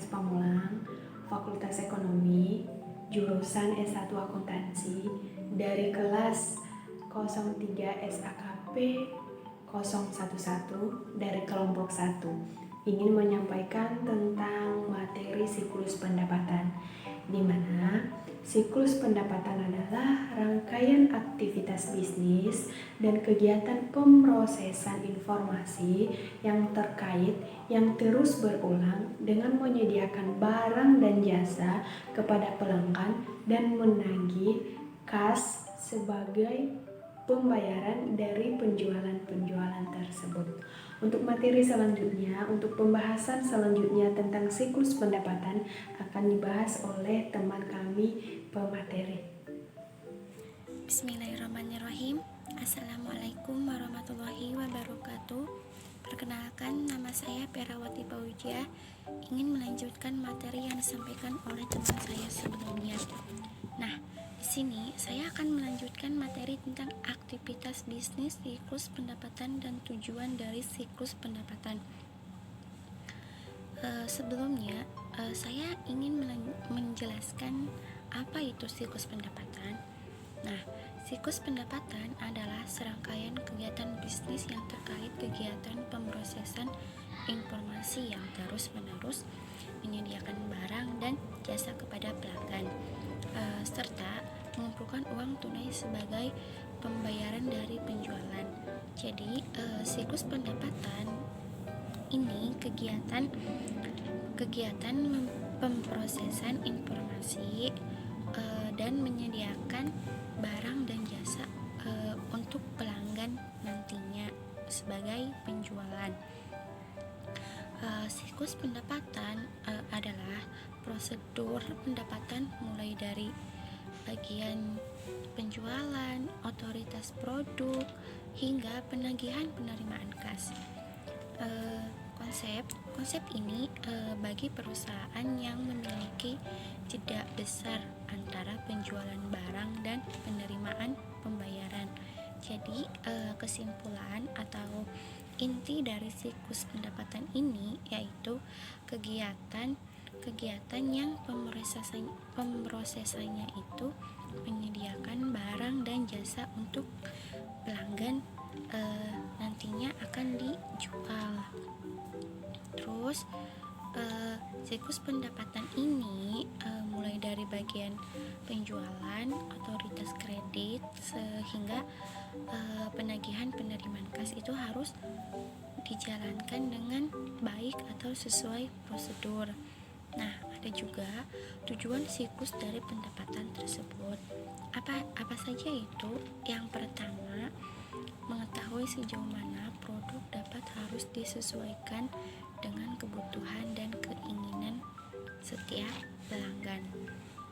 Universitas Pamulang, Fakultas Ekonomi, jurusan S1 Akuntansi, dari kelas 03 SAKP 011 dari kelompok 1, ingin menyampaikan tentang materi siklus pendapatan, di mana siklus pendapatan adalah rangkaian aktivitas bisnis dan kegiatan pemrosesan informasi yang terkait yang terus berulang dengan menyediakan barang dan jasa kepada pelanggan dan menagih kas sebagai pembayaran dari penjualan tersebut. Untuk materi selanjutnya, untuk pembahasan selanjutnya tentang siklus pendapatan akan dibahas oleh teman kami pemateri. Bismillahirrahmanirrahim. Assalamualaikum warahmatullahi wabarakatuh. Perkenalkan, nama saya Perawati Pauja. Ingin melanjutkan materi yang disampaikan oleh teman saya sebelumnya. Nah, di sini saya akan melanjutkan materi tentang aktivitas bisnis, siklus pendapatan, dan tujuan dari siklus pendapatan. Sebelumnya, saya ingin menjelaskan apa itu siklus pendapatan. Nah, siklus pendapatan adalah serangkaian kegiatan bisnis yang terkait kegiatan pemrosesan informasi yang terus-menerus menyediakan barang dan jasa kepada pelanggan, serta mengumpulkan uang tunai sebagai pembayaran dari penjualan. Jadi, siklus pendapatan ini kegiatan pemrosesan informasi dan menyediakan barang dan jasa untuk pelanggan nantinya sebagai penjualan. Siklus pendapatan adalah prosedur pendapatan mulai dari bagian penjualan, otoritas produk, hingga penagihan penerimaan kas. Konsep ini bagi perusahaan yang memiliki jeda besar antara penjualan barang dan penerimaan pembayaran. Jadi, kesimpulan atau inti dari siklus pendapatan ini yaitu kegiatan yang pemrosesannya itu menyediakan barang dan jasa untuk pelanggan nantinya akan dijual. Terus siklus pendapatan ini mulai dari bagian penjualan, otoritas kredit, sehingga penagihan penerimaan kas itu harus dijalankan dengan baik atau sesuai prosedur. Nah, ada juga tujuan siklus dari pendapatan tersebut. Apa saja itu? Yang pertama, mengetahui sejauh mana produk dapat harus disesuaikan dengan kebutuhan dan keinginan setiap pelanggan.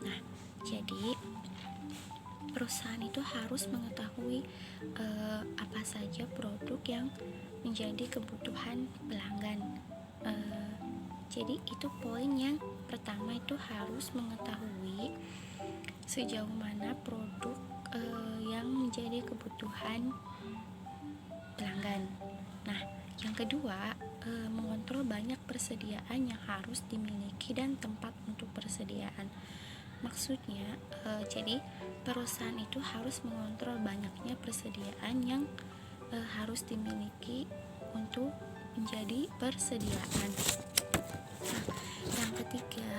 Nah, jadi perusahaan itu harus mengetahui apa saja produk yang menjadi kebutuhan pelanggan. Jadi itu poin yang pertama, itu harus mengetahui sejauh mana produk yang menjadi kebutuhan pelanggan. Nah, yang kedua, mengontrol banyak persediaan yang harus dimiliki dan tempat untuk persediaan. Maksudnya, jadi perusahaan itu harus mengontrol banyaknya persediaan yang harus dimiliki untuk menjadi persediaan. Nah, yang ketiga,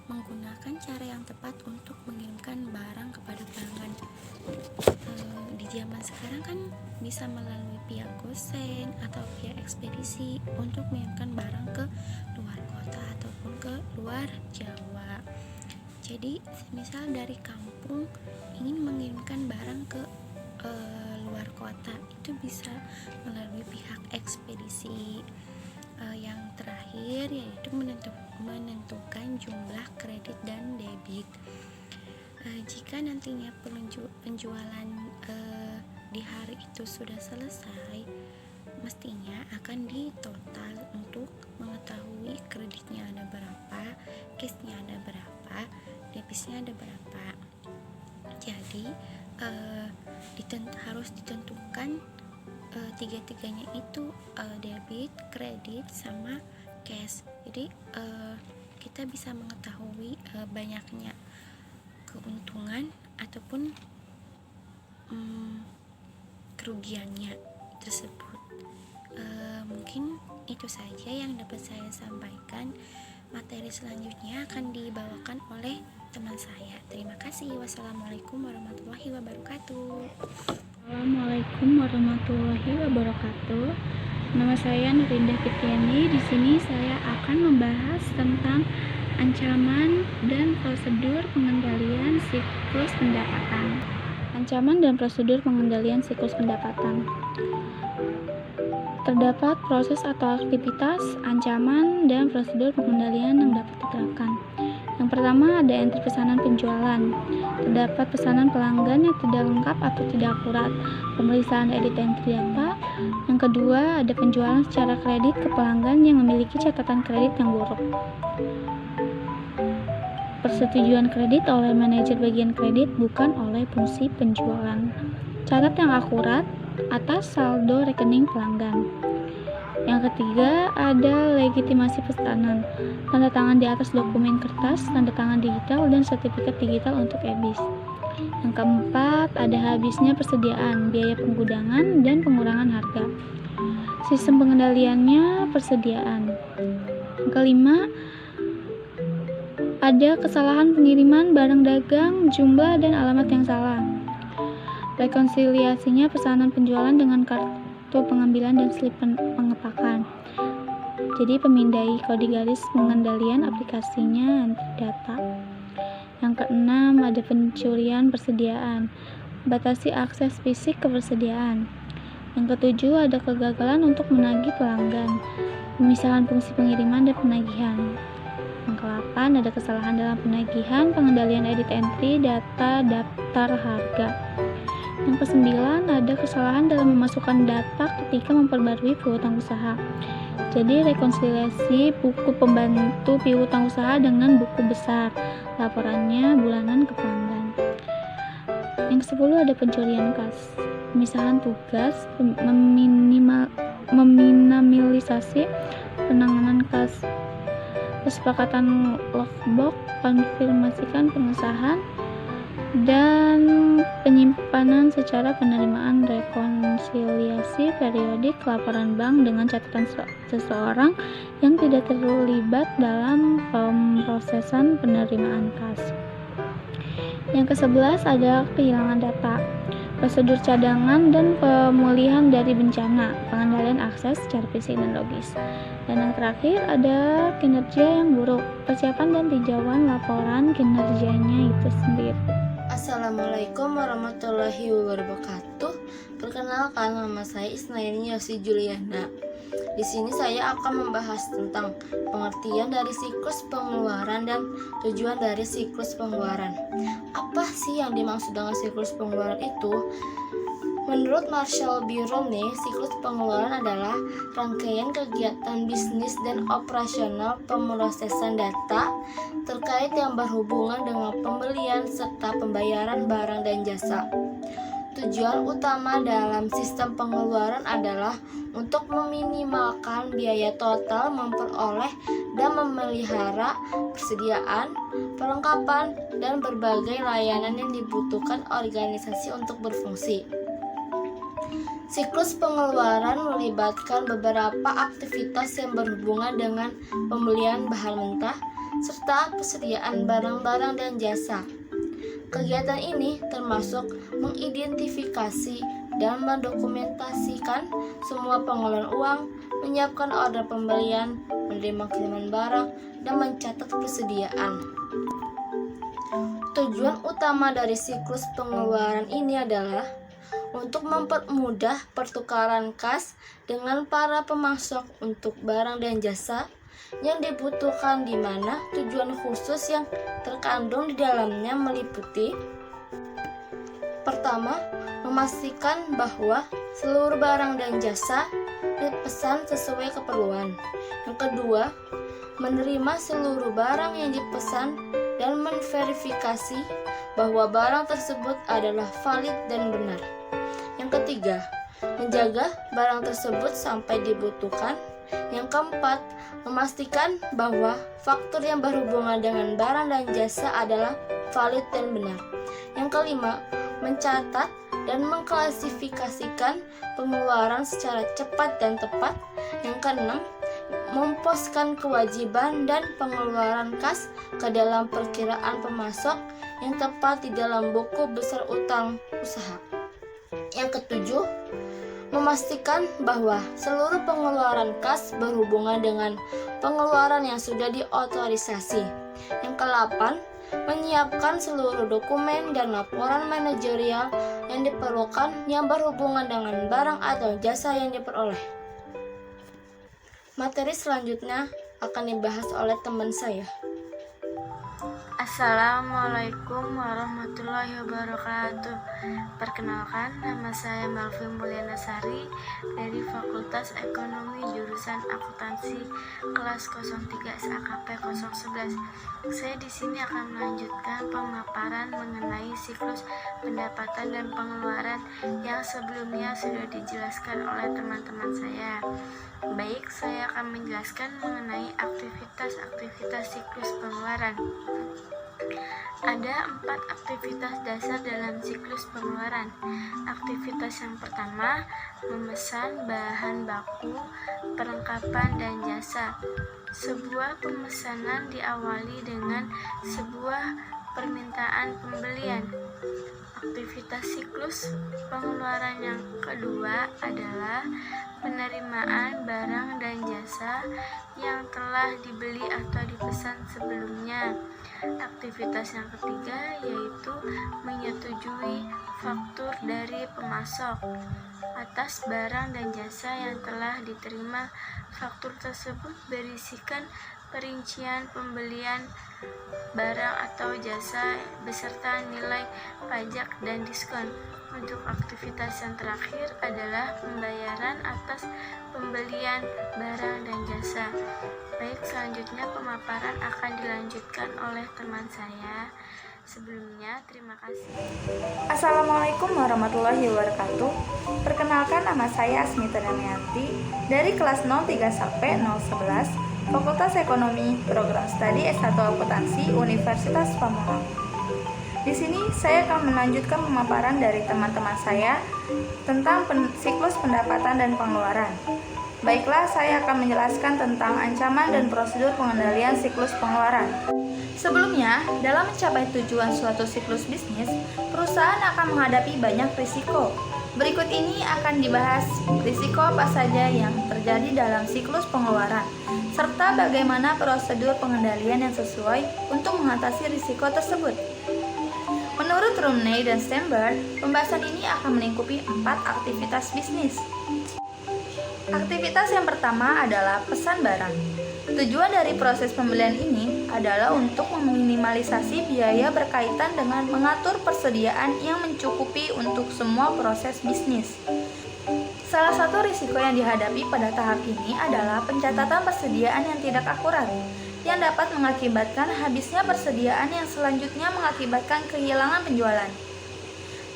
menggunakan cara yang tepat untuk mengirimkan barang kepada pelanggan. Di zaman sekarang kan bisa melalui pihak gosen atau pihak ekspedisi untuk mengirimkan barang ke luar kota ataupun ke luar Jawa. Jadi misal dari kampung ingin mengirimkan barang ke luar kota, itu bisa melalui pihak ekspedisi. Yang terakhir yaitu menentukan jumlah kredit dan debit. Jika nantinya penjualan di hari itu sudah selesai, mestinya akan ditotal untuk mengetahui kreditnya ada berapa, cashnya ada berapa, debitnya ada berapa. Jadi harus ditentukan tiga-tiganya itu, debit, kredit, sama cash. Jadi kita bisa mengetahui banyaknya keuntungan ataupun kerugiannya tersebut. Mungkin itu saja yang dapat saya sampaikan. Materi selanjutnya akan dibawakan oleh teman saya. Terima kasih. Wassalamualaikum warahmatullahi wabarakatuh. Assalamualaikum warahmatullahi wabarakatuh. Nama saya Nurindah Fitriani. Di sini saya akan membahas tentang ancaman dan prosedur pengendalian siklus pendapatan. Ancaman dan prosedur pengendalian siklus pendapatan. Terdapat proses atau aktivitas, ancaman, dan prosedur pengendalian yang dapat diterapkan. Yang pertama ada entry pesanan penjualan. Terdapat pesanan pelanggan yang tidak lengkap atau tidak akurat. Pemeriksaan edit entry data. Yang kedua ada penjualan secara kredit ke pelanggan yang memiliki catatan kredit yang buruk. Persetujuan kredit oleh manajer bagian kredit bukan oleh fungsi penjualan. Catat yang akurat atas saldo rekening pelanggan. Yang ketiga ada legitimasi pesanan. Tanda tangan di atas dokumen kertas, tanda tangan digital, dan sertifikat digital untuk EBIS. Yang keempat ada habisnya persediaan, biaya penggudangan, dan pengurangan harga. Sistem pengendaliannya persediaan. Yang kelima ada kesalahan pengiriman barang dagang, jumlah, dan alamat yang salah. Rekonsiliasinya pesanan penjualan dengan kartu pengambilan dan slip pengepakan. Jadi pemindai kode garis pengendalian aplikasinya entry data. Yang keenam ada pencurian persediaan. Batasi akses fisik ke persediaan. Yang ketujuh ada kegagalan untuk menagih pelanggan. Pemisahan fungsi pengiriman dan penagihan. Yang ke-8 ada kesalahan dalam penagihan, pengendalian edit entry data daftar harga. Yang ke-9 ada kesalahan dalam memasukkan data ketika memperbarui piutang usaha. Jadi rekonsiliasi buku pembantu piutang usaha dengan buku besar. Laporannya bulanan ke pelanggan. Yang ke-10 ada pencurian kas. Pemisahan tugas, meminimalisasi penanganan kas. Kesepakatan logbook, konfirmasikan pengesahan, dan penyimpanan secara penerimaan rekonsiliasi periodik laporan bank dengan catatan seseorang yang tidak terlibat dalam pemrosesan penerimaan kas. Yang ke-11 ada kehilangan data, prosedur cadangan dan pemulihan dari bencana, pengendalian akses secara fisik dan logis. Dan yang terakhir ada kinerja yang buruk, persiapan dan tinjauan laporan kinerjanya itu sendiri. Assalamualaikum warahmatullahi wabarakatuh. Perkenalkan, nama saya Isnaini Yosi Juliana. Di sini saya akan membahas tentang pengertian dari siklus pengeluaran dan tujuan dari siklus pengeluaran. Apa sih yang dimaksud dengan siklus pengeluaran itu? Menurut Marshall Birone, siklus pengeluaran adalah rangkaian kegiatan bisnis dan operasional pemrosesan data terkait yang berhubungan dengan pembelian serta pembayaran barang dan jasa. Tujuan utama dalam sistem pengeluaran adalah untuk meminimalkan biaya total memperoleh dan memelihara persediaan, perlengkapan, dan berbagai layanan yang dibutuhkan organisasi untuk berfungsi. Siklus pengeluaran melibatkan beberapa aktivitas yang berhubungan dengan pembelian bahan mentah serta persediaan barang-barang dan jasa. Kegiatan ini termasuk mengidentifikasi dan mendokumentasikan semua pengeluaran uang, menyiapkan order pembelian, menerima kiriman barang, dan mencatat persediaan. Tujuan utama dari siklus pengeluaran ini adalah untuk mempermudah pertukaran kas dengan para pemasok untuk barang dan jasa yang dibutuhkan, di mana tujuan khusus yang terkandung di dalamnya meliputi: pertama, memastikan bahwa seluruh barang dan jasa dipesan sesuai keperluan. Yang kedua, menerima seluruh barang yang dipesan dan memverifikasi bahwa barang tersebut adalah valid dan benar. Yang ketiga, menjaga barang tersebut sampai dibutuhkan. Yang keempat, memastikan bahwa faktur yang berhubungan dengan barang dan jasa adalah valid dan benar. Yang kelima, mencatat dan mengklasifikasikan pengeluaran secara cepat dan tepat. Yang keenam, memposkan kewajiban dan pengeluaran kas ke dalam perkiraan pemasok yang tepat di dalam buku besar utang usaha. Yang ketujuh, memastikan bahwa seluruh pengeluaran kas berhubungan dengan pengeluaran yang sudah diotorisasi. Yang ke-8, menyiapkan seluruh dokumen dan laporan manajerial yang diperlukan yang berhubungan dengan barang atau jasa yang diperoleh. Materi selanjutnya akan dibahas oleh teman saya. Assalamualaikum warahmatullahi wabarakatuh. Perkenalkan, nama saya Melvi Mulyana Sari dari Fakultas Ekonomi jurusan Akuntansi kelas 03 SAKP 011. Saya di sini akan melanjutkan pemaparan mengenai siklus pendapatan dan pengeluaran yang sebelumnya sudah dijelaskan oleh teman-teman saya. Baik, saya akan menjelaskan mengenai aktivitas-aktivitas siklus pengeluaran. Ada 4 aktivitas dasar dalam siklus pengeluaran. Aktivitas yang pertama, memesan bahan baku, perlengkapan, dan jasa. Sebuah pemesanan diawali dengan sebuah permintaan pembelian. Aktivitas siklus pengeluaran yang kedua adalah penerimaan barang dan jasa yang telah dibeli atau dipesan sebelumnya. Aktivitas yang ketiga yaitu menyetujui faktur dari pemasok atas barang dan jasa yang telah diterima. Faktur tersebut berisikan perincian pembelian barang atau jasa beserta nilai pajak dan diskon. Untuk aktivitas yang terakhir adalah pembayaran atas pembelian barang dan jasa. Baik, selanjutnya pemaparan akan dilanjutkan oleh teman saya. Sebelumnya, terima kasih. Assalamualaikum warahmatullahi wabarakatuh. Perkenalkan, nama saya Asmita Damianti dari kelas 03 sampai 011 Fakultas Ekonomi Program Studi S1 Akuntansi Universitas Pamulang. Di sini saya akan melanjutkan pemaparan dari teman-teman saya tentang siklus pendapatan dan pengeluaran. Baiklah, saya akan menjelaskan tentang ancaman dan prosedur pengendalian siklus pengeluaran. Sebelumnya, dalam mencapai tujuan suatu siklus bisnis, perusahaan akan menghadapi banyak risiko. Berikut ini akan dibahas risiko apa saja yang terjadi dalam siklus pengeluaran, serta bagaimana prosedur pengendalian yang sesuai untuk mengatasi risiko tersebut. Menurut Rumney dan Steinberg, pembahasan ini akan melingkupi 4 aktivitas bisnis. Aktivitas yang pertama adalah pesan barang. Tujuan dari proses pembelian ini adalah untuk meminimalisasi biaya berkaitan dengan mengatur persediaan yang mencukupi untuk semua proses bisnis. Salah satu risiko yang dihadapi pada tahap ini adalah pencatatan persediaan yang tidak akurat, yang dapat mengakibatkan habisnya persediaan yang selanjutnya mengakibatkan kehilangan penjualan.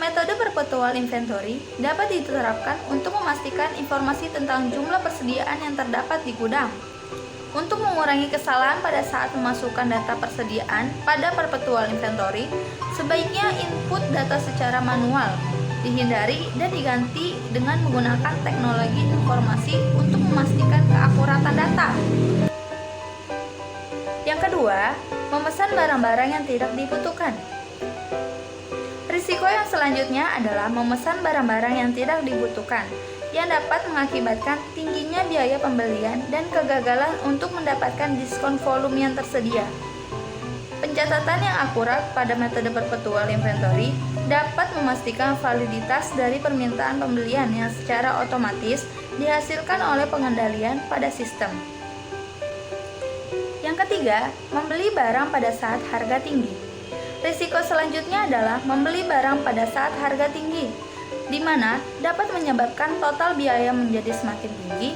Metode perpetual inventory dapat diterapkan untuk memastikan informasi tentang jumlah persediaan yang terdapat di gudang. Untuk mengurangi kesalahan pada saat memasukkan data persediaan pada perpetual inventory, sebaiknya input data secara manual, dihindari dan diganti dengan menggunakan teknologi informasi untuk memastikan keakuratan data. Yang kedua, memesan barang-barang yang tidak dibutuhkan. Risiko yang selanjutnya adalah memesan barang-barang yang tidak dibutuhkan, yang dapat mengakibatkan tingginya biaya pembelian dan kegagalan untuk mendapatkan diskon volume yang tersedia. Pencatatan yang akurat pada metode perpetual inventory dapat memastikan validitas dari permintaan pembelian yang secara otomatis dihasilkan oleh pengendalian pada sistem. Yang ketiga, membeli barang pada saat harga tinggi. Risiko selanjutnya adalah membeli barang pada saat harga tinggi, di mana dapat menyebabkan total biaya menjadi semakin tinggi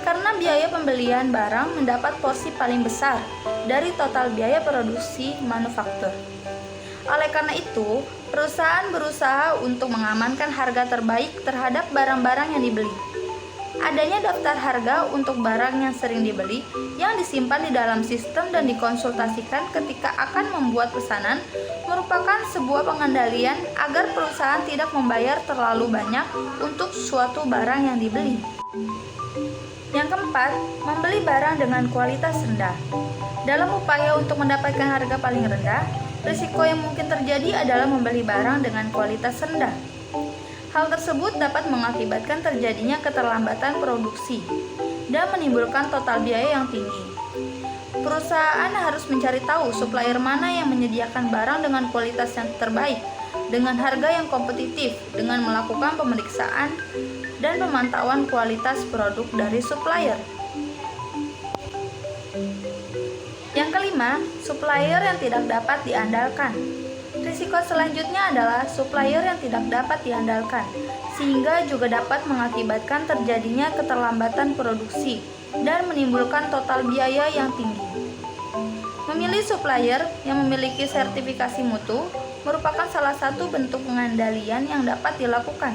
karena biaya pembelian barang mendapat porsi paling besar dari total biaya produksi manufaktur. Oleh karena itu, perusahaan berusaha untuk mengamankan harga terbaik terhadap barang-barang yang dibeli. Adanya daftar harga untuk barang yang sering dibeli yang disimpan di dalam sistem dan dikonsultasikan ketika akan membuat pesanan merupakan sebuah pengendalian agar perusahaan tidak membayar terlalu banyak untuk suatu barang yang dibeli. Yang keempat, membeli barang dengan kualitas rendah. Dalam upaya untuk mendapatkan harga paling rendah, risiko yang mungkin terjadi adalah membeli barang dengan kualitas rendah. Hal tersebut dapat mengakibatkan terjadinya keterlambatan produksi dan menimbulkan total biaya yang tinggi. Perusahaan harus mencari tahu supplier mana yang menyediakan barang dengan kualitas yang terbaik, dengan harga yang kompetitif, dengan melakukan pemeriksaan dan pemantauan kualitas produk dari supplier. Yang kelima, supplier yang tidak dapat diandalkan. Risiko selanjutnya adalah supplier yang tidak dapat diandalkan, sehingga juga dapat mengakibatkan terjadinya keterlambatan produksi dan menimbulkan total biaya yang tinggi. Memilih supplier yang memiliki sertifikasi mutu merupakan salah satu bentuk pengendalian yang dapat dilakukan.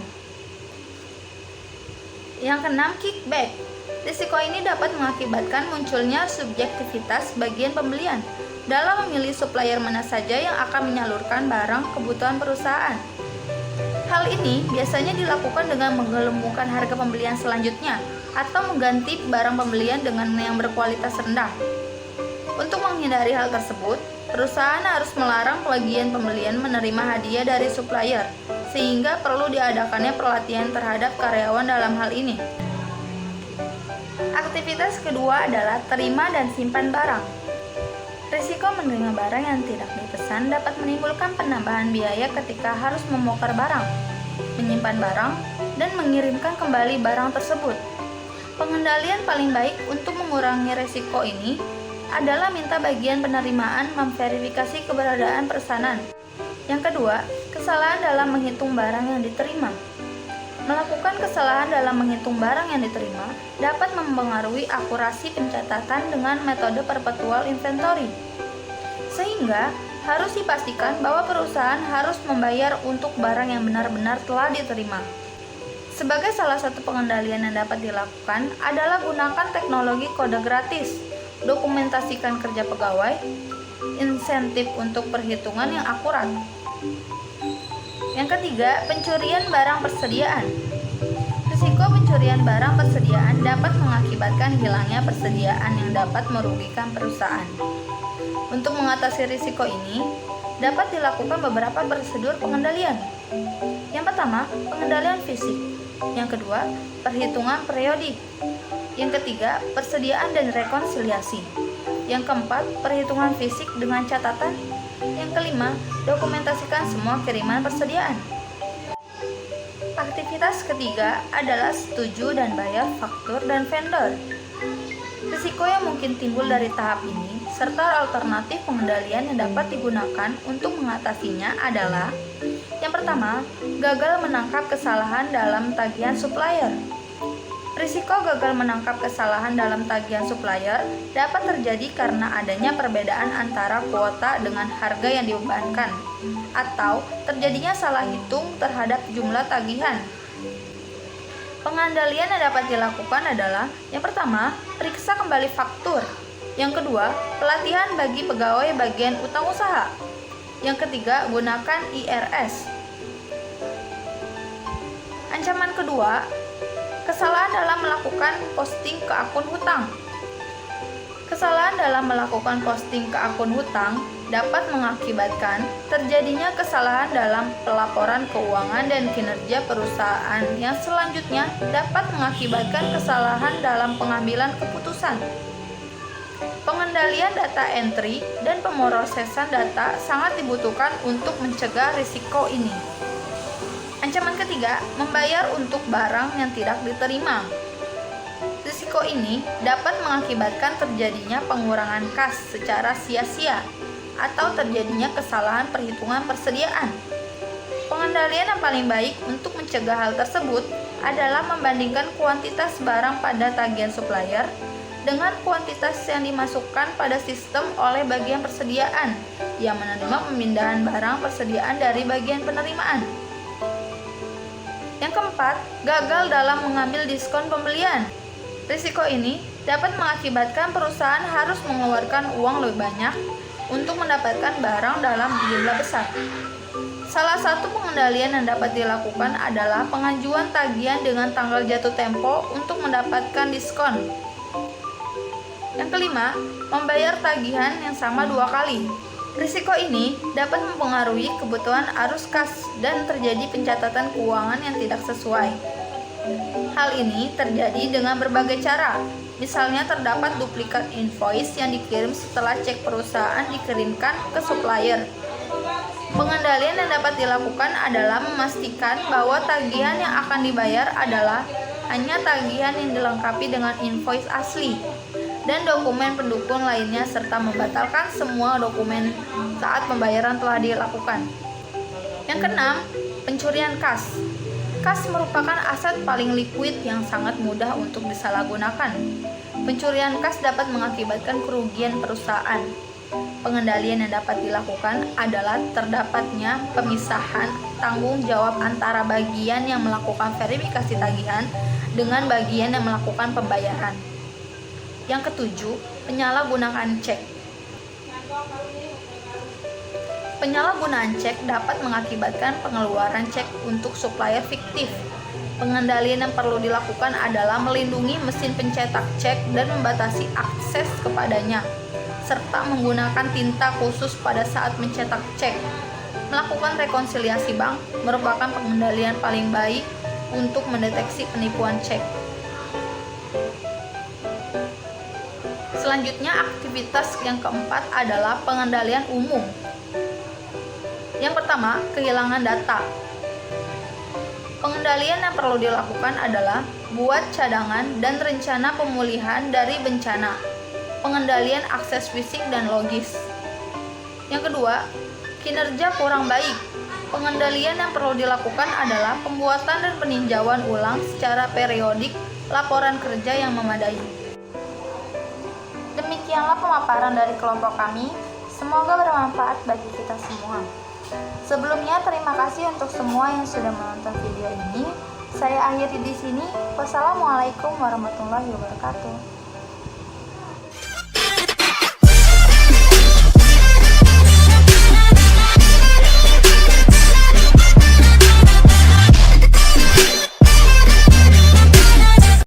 Yang keenam, kickback. Risiko ini dapat mengakibatkan munculnya subjektivitas bagian pembelian dalam memilih supplier mana saja yang akan menyalurkan barang kebutuhan perusahaan. Hal ini biasanya dilakukan dengan menggelembungkan harga pembelian selanjutnya atau mengganti barang pembelian dengan yang berkualitas rendah. Untuk menghindari hal tersebut, perusahaan harus melarang pelagian pembelian menerima hadiah dari supplier, sehingga perlu diadakannya pelatihan terhadap karyawan dalam hal ini. Aktivitas kedua adalah terima dan simpan barang. Risiko menerima barang yang tidak dipesan dapat menimbulkan penambahan biaya ketika harus membongkar barang, menyimpan barang, dan mengirimkan kembali barang tersebut. Pengendalian paling baik untuk mengurangi risiko ini adalah minta bagian penerimaan memverifikasi keberadaan pesanan. Yang kedua, kesalahan dalam menghitung barang yang diterima. Melakukan kesalahan dalam menghitung barang yang diterima dapat mempengaruhi akurasi pencatatan dengan metode perpetual inventory. Sehingga harus dipastikan bahwa perusahaan harus membayar untuk barang yang benar-benar telah diterima. Sebagai salah satu pengendalian yang dapat dilakukan adalah gunakan teknologi kode gratis, dokumentasikan kerja pegawai, insentif untuk perhitungan yang akurat. Yang ketiga, pencurian barang persediaan. Risiko pencurian barang persediaan dapat mengakibatkan hilangnya persediaan yang dapat merugikan perusahaan. Untuk mengatasi risiko ini, dapat dilakukan beberapa prosedur pengendalian. Yang pertama, pengendalian fisik. Yang kedua, perhitungan periodik. Yang ketiga, persediaan dan rekonsiliasi. Yang keempat, perhitungan fisik dengan catatan. Yang kelima, dokumentasikan semua kiriman persediaan. Aktivitas ketiga adalah setuju dan bayar faktur dan vendor. Risiko yang mungkin timbul dari tahap ini serta alternatif pengendalian yang dapat digunakan untuk mengatasinya adalah: yang pertama, gagal menangkap kesalahan dalam tagihan supplier. Risiko gagal menangkap kesalahan dalam tagihan supplier dapat terjadi karena adanya perbedaan antara kuota dengan harga yang dibebankan, atau terjadinya salah hitung terhadap jumlah tagihan. Pengendalian yang dapat dilakukan adalah: yang pertama, periksa kembali faktur. Yang kedua, pelatihan bagi pegawai bagian utang usaha. Yang ketiga, gunakan IRS. Ancaman kedua, kesalahan dalam melakukan posting ke akun hutang. Kesalahan dalam melakukan posting ke akun hutang dapat mengakibatkan terjadinya kesalahan dalam pelaporan keuangan dan kinerja perusahaan yang selanjutnya dapat mengakibatkan kesalahan dalam pengambilan keputusan. Pengendalian data entry dan pemrosesan data sangat dibutuhkan untuk mencegah risiko ini. Ancaman ketiga, membayar untuk barang yang tidak diterima. Risiko ini dapat mengakibatkan terjadinya pengurangan kas secara sia-sia atau terjadinya kesalahan perhitungan persediaan. Pengendalian yang paling baik untuk mencegah hal tersebut adalah membandingkan kuantitas barang pada tagihan supplier dengan kuantitas yang dimasukkan pada sistem oleh bagian persediaan yang menerima pemindahan barang persediaan dari bagian penerimaan. Yang keempat, gagal dalam mengambil diskon pembelian. Risiko ini dapat mengakibatkan perusahaan harus mengeluarkan uang lebih banyak untuk mendapatkan barang dalam jumlah besar. Salah satu pengendalian yang dapat dilakukan adalah pengajuan tagihan dengan tanggal jatuh tempo untuk mendapatkan diskon. Yang kelima, membayar tagihan yang sama 2 kali. Risiko ini dapat mempengaruhi kebutuhan arus kas dan terjadi pencatatan keuangan yang tidak sesuai. Hal ini terjadi dengan berbagai cara. Misalnya terdapat duplikat invoice yang dikirim setelah cek perusahaan dikirimkan ke supplier. Pengendalian yang dapat dilakukan adalah memastikan bahwa tagihan yang akan dibayar adalah hanya tagihan yang dilengkapi dengan invoice asli dan dokumen pendukung lainnya, serta membatalkan semua dokumen saat pembayaran telah dilakukan. Yang keenam, pencurian kas. Kas merupakan aset paling liquid yang sangat mudah untuk disalahgunakan. Pencurian kas dapat mengakibatkan kerugian perusahaan. Pengendalian yang dapat dilakukan adalah terdapatnya pemisahan tanggung jawab antara bagian yang melakukan verifikasi tagihan dengan bagian yang melakukan pembayaran. Yang ketujuh, penyalahgunaan cek. Penyalahgunaan cek dapat mengakibatkan pengeluaran cek untuk supplier fiktif. Pengendalian yang perlu dilakukan adalah melindungi mesin pencetak cek dan membatasi akses kepadanya, serta menggunakan tinta khusus pada saat mencetak cek. Melakukan rekonsiliasi bank merupakan pengendalian paling baik untuk mendeteksi penipuan cek. Selanjutnya, aktivitas yang keempat adalah pengendalian umum. Yang pertama, kehilangan data. Pengendalian yang perlu dilakukan adalah buat cadangan dan rencana pemulihan dari bencana, pengendalian akses fisik dan logis. Yang kedua, kinerja kurang baik. Pengendalian yang perlu dilakukan adalah pembuatan dan peninjauan ulang secara periodik laporan kerja yang memadai. Demikianlah pemaparan dari kelompok kami. Semoga bermanfaat bagi kita semua. Sebelumnya, terima kasih untuk semua yang sudah menonton video ini. Saya akhiri di sini. Wassalamualaikum warahmatullahi wabarakatuh.